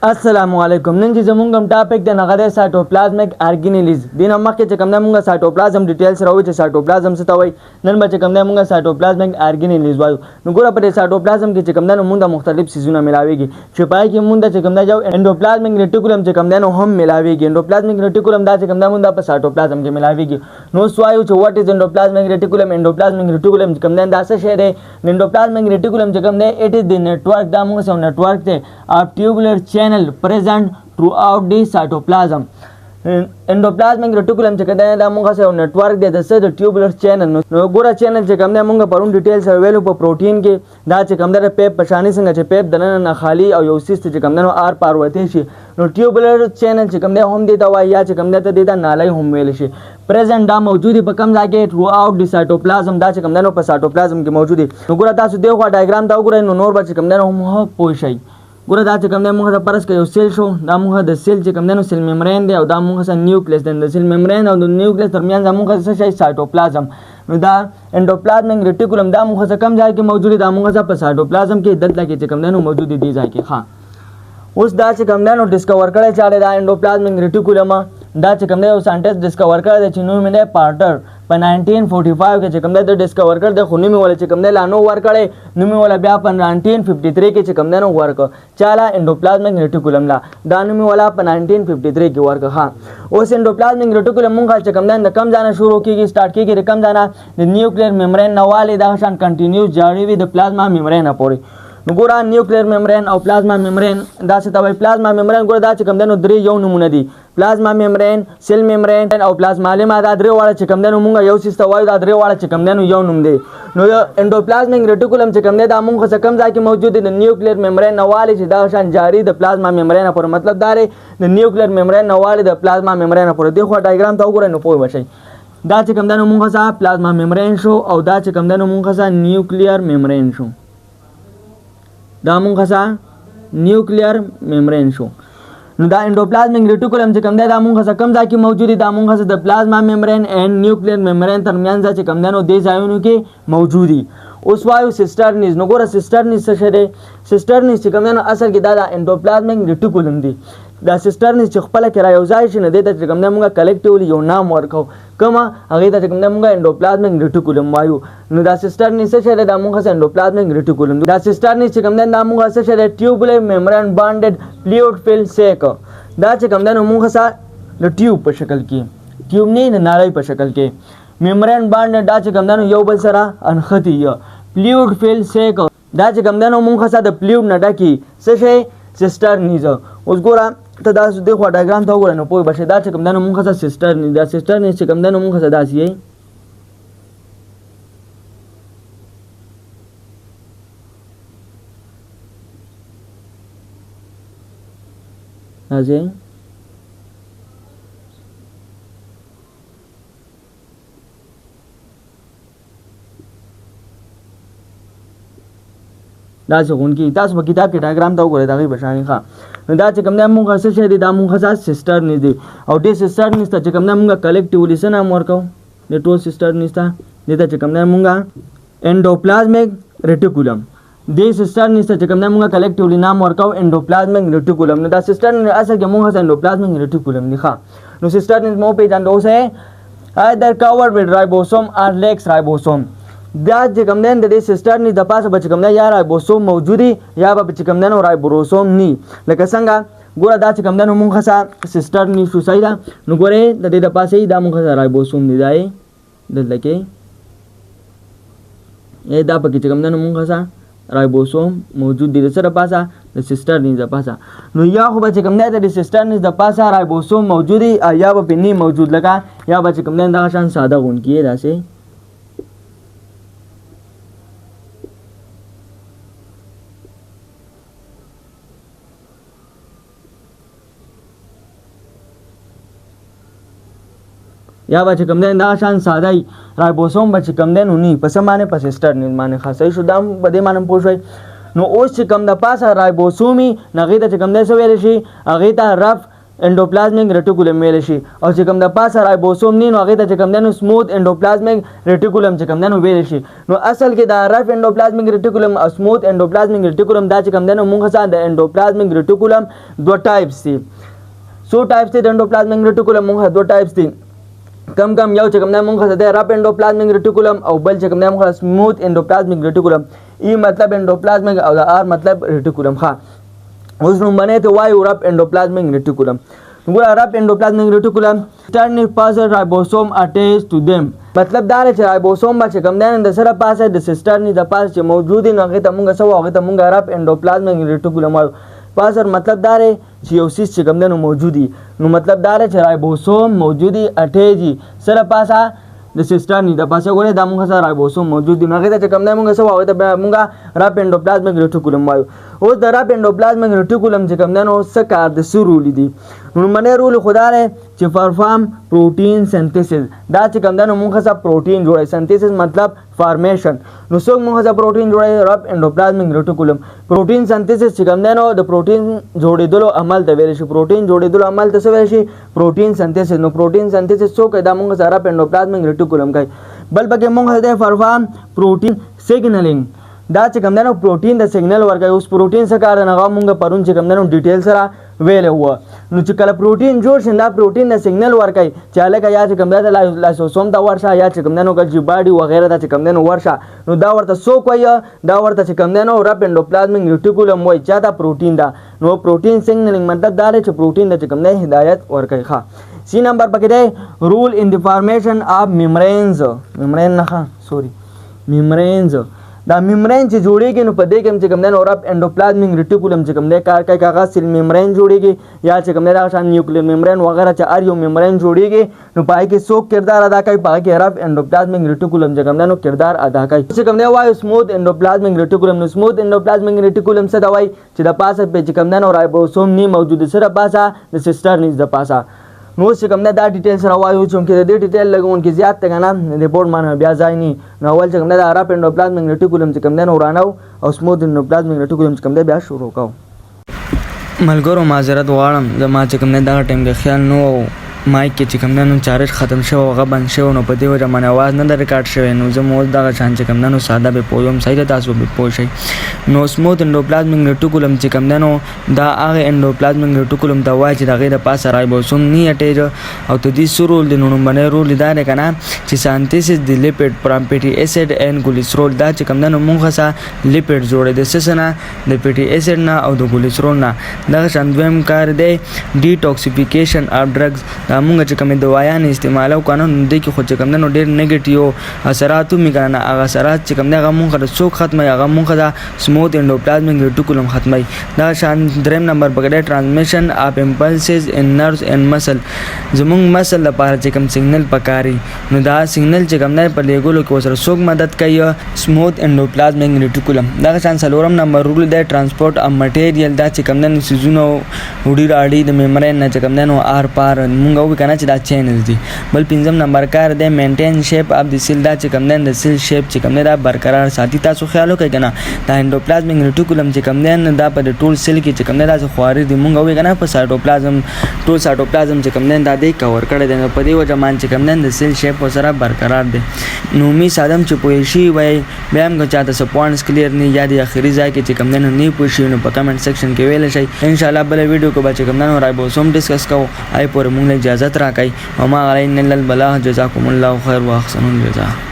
السلام علیکم. نن چې زمونږ هم ټاپک دی هغه دی سایټوپلازمیک ارګینیلیز. دې نه مخکې چې کوم دی مونږ سایټوپلازم ډیټیلز راوړو چې سایټوپلازم څه ته وایي. نن به چې کوم دی مونږ سایټوپلازمیک ارګینیلیز وایو. نو ګوره په دې سایټوپلازم کې چې کوم دی نو مونږ مختلف څیزونه ملاویږي چې پای کې مونږ چې کوم دی یو انډوپلازمیک ریټیکولم چې کوم دی نو هم ملاویږي. انډوپلازمیک ریټیکولم دا چې کوم دی مونږ په سایټوپلازم کې ملاویږي. نو سوایو چې واټ از انډوپلازمیک ریټیکولم. انډوپلازمیک ریټیکولم چې کوم دی دا څه شی دی؟ انډوپلازمیک ریټیکولم چې کوم دی اټ از د نیټورک. دا مونږ سره نیټورک دی اف ټیوبولر چینل present throughout the cytoplasm. Endoplasmic reticulum چې کده دا مونږه سره نیټورک دی د څه د ټیوبولر چینل. نو ګوره چینل چې کوم دی مونږ پرون ډیټیل سره ویلو په پروتین کې دا چې کوم دی پیپ پشانی څنګه چې پیپ دننه نه خالی او یو سیست چې کوم دی نو آر پار وته شي. نو ټیوبولر چینل چې کوم دی هم دی دا وای یا چې کوم دی ته دی دا نالای هم ویل شي. پریزنٹ دا موجودی په کم ځای کې تھرو آؤٹ دی سایټوپلازم. دا چې کوم دی نو په سایټوپلازم کې موجودی. نو ګوره تاسو دغه ډایګرام دا وګورئ نو نور به چې کوم دی نو هم پوه شئ. ګوره دا چې کوم دی مونږ ته پرس کې یو سیل شو. دا مونږ د سیل چې کوم دی نو سیل میمبرین دی او دا مونږ سره نیوکلیس دی. د سیل میمبرین او د نیوکلیس ترمنځ مونږ څه شي سایټوپلازم. نو دا انډوپلازمیک ریټیکولم دا مونږ سره کم ځای کې موجود دی. دا مونږ سره په سایټوپلازم کې دلته کې چې کوم دی نو موجود دی ځای کې. ها اوس دا چې کوم دی نو ډیسکور کړی چا دا انډوپلازمیک ریټیکولم. دا چې کوم دی یو ساينټیست ډیسکور کړی دی چې نوم یې دی پارټر. په 1945 کې چې کوم دی د ډیسکور کړ د خونی ولا چې کوم دی لا نو ور کړی نوم ولا بیا په 1953 کې چې کوم دی نو ورک چاله انډوپلازمیک ریټیکولم لا دا نوم ولا په 1953 کې ورک. ها اوس انډوپلازمیک ریټیکولم مونږه چې کوم دی د کم ځانه شروع کیږي سٹارټ کیږي د کم ځانه د نیوکلیر میمبرین نواله دا شان کنټینیو جاری وي د پلازما میمبرین پورې. نو ګوره نیوکلیر میمبرین او پلازما میمبرین دا څه ته وایي؟ پلازما میمبرین ګوره دا چې کوم دی نو درې یو نمونه دي. پلازما میمبرین، سیل میمبرین او پلازما لیما. دا درې واړه چې کوم دی نو مونږ یو سیسته وایو. دا درې واړه چې کوم دی نو یو نوم دی. نو انډوپلازمیک ریټیکولم چې کوم دی دا مونږ څه کم ځای کې موجود دی د نیوکلیر میمبرین نواله چې دا شان جاری د پلازما میمبرین پر. مطلب دا دی د نیوکلیر میمبرین نواله د پلازما میمبرین پر. دغه ډایګرام ته وګورئ نو پوه وشئ. دا چې کوم دی نو مونږ څه پلازما میمبرین شو او دا چې کوم دی نو مونږ څه نیوکلیر میمبرین شو. دا مونږه سره نیوکلیر میمبرین شو. نو دا انډوپلازمیک ریټیکولم چې کوم دی دا مونږه سره کم ځای کې موجود دی. دا مونږه سره د پلازما میمبرین اینڈ نیوکلیر میمبرین ترمنځ چې کوم دی نو دې ځایونو کې موجود دي. اوس وایو سیسټرنیز. نو ګوره سیسټرنیز څه شی دی؟ سیسټرنیز چې کوم دی نو اصل کې دا د انډوپلازمیک ریټیکولم دی. دا سیسټرنیز چې خپل کې را یو ځای شي نه دی ته چې کوم دی مونږه کلیکټیولی یو نام ورکو کومه هغه ته کوم دی مونږه انډوپلازمیک ریټیکولم وایو. نو دا سیسټرنیز څه شی دی؟ دا مونږه انډوپلازمیک ریټیکولم. دا سیسټرنیز چې کوم دی دا مونږه څه شی دی؟ ټیوبولر میمبرین بانډډ فلوئډ فیل سیک. دا چې کوم دی نو مونږه سره د ټیوب په شکل کې ټیوب نه د نالۍ په شکل کې میمبرین بانډډ دا چې کوم دی نو یو بل سره انختی فلوئډ فیل سیک. دا چې کوم دی نو مونږه سره د فلوئډ نه ډکی څه شی سیسټرنیز. اوس ګوره ته دا دغه ډایګرام ته وګورئ نو پوه بشئ. دا چې کوم دی نو مونږ سره سیسټرنیز. دا سیسټرنیز چې کوم دی نو مونږ سره داسې یې داسې داسې غونډې تاسو په کتاب کې ډایګرام ته وګورئ د هغې په شانې. ښه نو دا چې کوم دی مونږ څه شی دی؟ دا مونږ سره سیسټرنیز دی. او دې سیسټرنیز ته چې کوم دی مونږ کلیکټیولی څه نام ورکوو؟ د ټول سیسټرنیز ته دې ته چې کوم دی مونږ انډوپلازمیک ریټیکولم. دې سیسټرنیز ته چې کوم دی مونږ کلیکټیولی نام ورکوو انډوپلازمیک ریټیکولم. نو دا سیسټرنیز اصل کې مونږ سره انډوپلازمیک ریټیکولم دی. ښه نو سیسټرنیز مو پیژاندو اوس ہے either covered with ribosome or lacks ribosome. دا چې کوم دی د دې سیسټرنیز د پاسه به چې کوم دی یا رایبوسوم موجود یا به چې کوم دی نو رایبوسوم نی. لکه څنګه ګوره دا چې کوم دی نو مونږ سره سیسټرنیز شو. صحیح ده. نو ګورئ د دې د پاسه دا مونږ سره رایبوسوم دی. دا یې دلته کې دا پکې چې کوم دی نو مونږ سره رایبوسوم موجود دی د سره پاسه د سیسټرنیز د پاسه. نو یا خو به چې کوم دی د سیسټرنیز د پاسه رایبوسوم موجود یا به پې نه موجود لکه یا به چې کوم دی دغه شان ساده غونډې داسې یا به چې کوم دی دا شان ساده رایبوسوم به چې کوم دی نو نی په څه معنی په سیسټرنیز معنی. ښه صحیح شو. دا په دې معنی پوه شوئ. نو اوس چې کوم د پاسه رایبوسوم وي نو هغې ته چې کوم دی څه ویلی شي؟ هغې ته رف انډوپلازمیک ریټیکولم ویل شي او چې کوم د پاسه رایبوسوم نی نو هغه ته چې کوم دنو سموث انډوپلازمیک ریټیکولم چې کوم دنو ویل شي نو اصل کې دا رف انډوپلازمیک ریټیکولم او سموث انډوپلازمیک ریټیکولم دا چې کوم دنو مونږ سره د انډوپلازمیک ریټیکولم دوه ټایپس دي سو ټایپس دي د انډوپلازمیک ریټیکولم مونږ دوه ټایپس دي کم یو چې کوم دنو مونږ د رف انډوپلازمیک ریټیکولم او بل چې کوم دنو مونږ سموث انډوپلازمیک ریټیکولم ای مطلب انډوپلازمیک او د ار مطلب ریټیکولم ها اوس نو باندې ته وایو رف انډوپلازمیک ریټیکولم وګوره رف انډوپلازمیک ریټیکولم ټرن پاسر رایبوسوم اٹیچ ټو دیم مطلب دا چې رایبوسوم چې کوم دنو د سره پاسه د سیسټر نه د پاس چې موجود نه هغه ته مونږ سو هغه ته مونږ رف انډوپلازمیک ریټیکولم وایو پاسر مطلب دا رہے چې یو سیس چې کوم دنو موجودي نو مطلب دا رہے چې رایبوسوم موجودي اٹیجي سره پاسه د سیسټر نه د پاسه ګوره د موږ سره رایبوسوم موجود دي هغه ته کوم دنو موږ سو هغه ته موږ رف انډوپلازمیک ریټیکولم وایو اوس د رف انډوپلازمیک ریټیکولم چې کوم دنو څه کار د سرول دي نو منه رول خدا رہے چې پرفارم پروټین سنتھیسس دا چې کوم دنو موږ سره پروټین جوړي سنتھیسس مطلب فارمیشن نو څوک موږ سره پروټین جوړي رف انډوپلازمیک ریټیکولم پروټین سنتھیسس چې کوم دنو د پروټین جوړېدلو عمل ته ویل شي پروټین جوړېدلو عمل ته څه ویل شي پروټین سنتھیسس نو پروټین سنتھیسس څوک دا موږ سره رف انډوپلازمیک ریټیکولم کوي بل پکې موږ د پرفارم پروټین سیګنلینګ دا چې کوم دنو پروټین د سیګنل ورکوي اوس پروټین څه کار نه موږ پرون چې کوم دنو ډیټیل سره ویل هو نو چې کله پروټین جوړ شي دا پروټین د سیګنل ورکوي چې الګا یا چې کوم دنو لاسوسوم دا ورشه یا چې کوم دنو ګلجی باډي وغیرہ دا چې کوم دنو ورشه نو دا ورته څوک وایي دا ورته چې کوم دنو رف انډوپلازمیک ریټیکولم وایي چې دا پروټین دا نو پروټین سیګنلینګ مطلب دا چې پروټین د چې کوم دنو هدایت ورکوي ښه سی نمبر پکې دی رول ان د فارمیشن اف میمبرینز میمبرینز دا میمبرین چې جوړیږي نو په دې کې چې کوم دنو رف انډوپلازمیک ریټیکولم چې کوم دی کار کوي هغه سیل میمبرین جوړیږي یا چې کوم دی دا شان نیوکلیر میمبرین وغیرہ چې ار یو میمبرین جوړیږي نو پای کې څوک کردار ادا کوي پای کې رف انډوپلازمیک ریټیکولم چې کوم دنو کردار ادا کوي چې کوم دی وایو سموث انډوپلازمیک ریټیکولم نو سموث انډوپلازمیک ریټیکولم څه دا وایي چې د پاسه په چې کوم دنو رایبوسوم نه موجود سره پاسه د سیسټر نه د پاسه نو چې کوم دا ډیټیل سره وایو چې د دې ډیټیل لګون کې زیات تګنه ریپورت مانه بیا ځای نه نو اول چې کوم دا رف انډوپلازمیک ریټیکولم چې کوم دا ورانو او سموث انډوپلازمیک ریټیکولم چې کوم دا بیا شروع کوو ملګرو معذرت غواړم زما چې کوم دا ټایم کې خیال نو مایک کې چې کوم نن چارج ختم شو هغه بند شو نو په دې وجه باندې आवाज نه ریکارډ شوی نو زه مو دا شان چې کوم نن ساده به پویم صحیح تاسو به پوه شئ نو سموث انډوپلازمیک ریټیکولم چې کوم نن دا هغه انډوپلازمیک ریټیکولم دا وایي چې دغه د پاسه رایبوسوم نه اٹیچ او ته دې سرول د نونو باندې رول دا نه کنه چې سانتھیسس د لیپټ پرامپټي اسید ان ګلیسرول دا چې کوم نن مونږه سره لیپټ جوړې د سسنه د پټي اسید نه او د ګلیسرول نه دا شان دویم کار دی ډیټوکسیفیکیشن اف ډرګز دا مونږ چې کوم دوايان استعمالو کنه نو د کې خو چې کوم نو ډېر نیگیټیو اثرات می کنه هغه اثرات چې کوم هغه مونږ د څوک ختمه هغه مونږ دا سموث انډوپلازمیک ریټیکولم ختمه دا شان دریم نمبر پکې ټرانسمیشن اف امپلسز ان نروز ان مسل زمونږ مسل لپاره چې کوم سیګنل پکاري نو دا سیګنل چې کوم نه په لیګولو کې وسره څوک مدد کوي سموث انډوپلازمیک ریټیکولم دا شان سلورم نمبر رول دی ترانسپورت اف مټیریل دا چې کوم نه سيزونو وډی راډي د میمبرین نه چې کوم نه ار پار مونږ وی کنه چې دا چینل دي بل پنځم نمبر کار دی مینټین شیپ اف د سیل دا چې کوم نه د سیل شیپ چې کوم نه دا برقرار ساتي تاسو خیال وکړئ کنه دا انډوپلازمیک ریټیکولم چې کوم نه دا په ټول سیل کې چې کوم نه دا خواري دي مونږ وی کنه په سایټوپلازم ټول سایټوپلازم چې کوم نه دا دی کور کړی دی په دې وجه مان چې کوم نه د سیل شیپ سره برقرار دی نو می سادم چې پوه شي وای بیا هم چاته څه پوینټس کلیر نه یاد اخري ځای کې چې کوم نه پوه شي نو په کمنټ سیکشن کې ویل شي ان شاء الله بل ویډیو کې به چې کوم نه رایبوسوم ډیسکس کوو آی پورې مونږ اجازه راکړئ وما علينا الا البلاغ جزاكم الله خير واحسن الجزاء